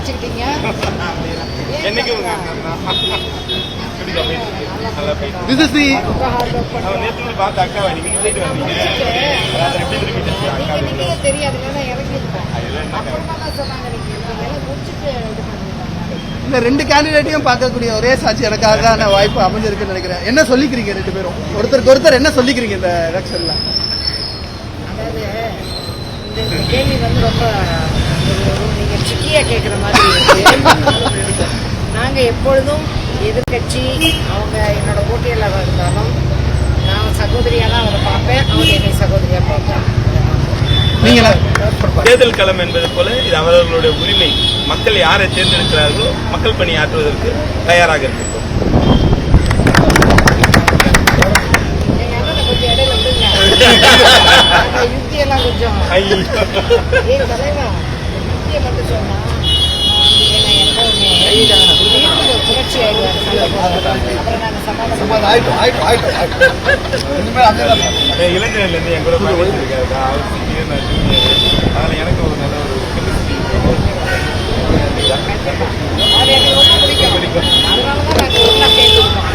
வச்சுக்கிட்டீங்க. என்னைக்கும் This is the நேற்று பார்த்த அக்காவை நீங்க சொல்லிட்டு வந்தீங்க. நீங்க தெரியாது இறங்கிருக்கோம். அப்புறமா தான் சொன்னாங்க நீங்க முடிச்சுட்டு இது பண்ணிருக்காங்க. இந்த ரெண்டு கேண்டிடேட்டையும் பார்க்கக்கூடிய ஒரே சாட்சி எனக்கான வாய்ப்பு அமைஞ்சிருக்குன்னு நினைக்கிறேன். என்ன சொல்லிக்கிறீங்க ரெண்டு பேரும்? ஒருத்தருக்கு ஒருத்தர் என்ன சொல்லிக்கிறீங்க இந்த எலெக்ஷன்ல? அதாவது இந்த கேள்வி ரொம்ப நீங்க சிக்கியா கேட்குற மாதிரி இருக்கு. நாங்க எப்பொழுதும் எதிர்கட்சி அவங்க என்னோட போட்டியாளராக இருந்தாலும் நான் சகோதரியா தான் அவரை பார்ப்பேன், அவங்க என்னை சகோதரியா பார்ப்பேன். நீங்களா? தேர்தல் களம் என்பது போல இது அவர்களுடைய உரிமை. மக்கள் யாரை தேர்ந்தெடுக்கிறார்களோ மக்கள் பணி ஆற்றுவதற்கு தயாராக இருக்கிறோம். எங்க அண்ணனை கொஞ்சம் இடையில விடுங்க. யுக்தியெல்லாம் கொஞ்சம் ஏன் தலைவா யுக்தியை மட்டும் சொன்னா புரட்சி இளைஞர்ல இருந்து என் கூட இருக்காரு. அதனால எனக்கு ஒரு நல்ல ஒரு அது எனக்கு ரொம்ப பிடிக்கும். அதனாலதான் நாங்க ஒண்ணா கேட்டுருக்கோம்.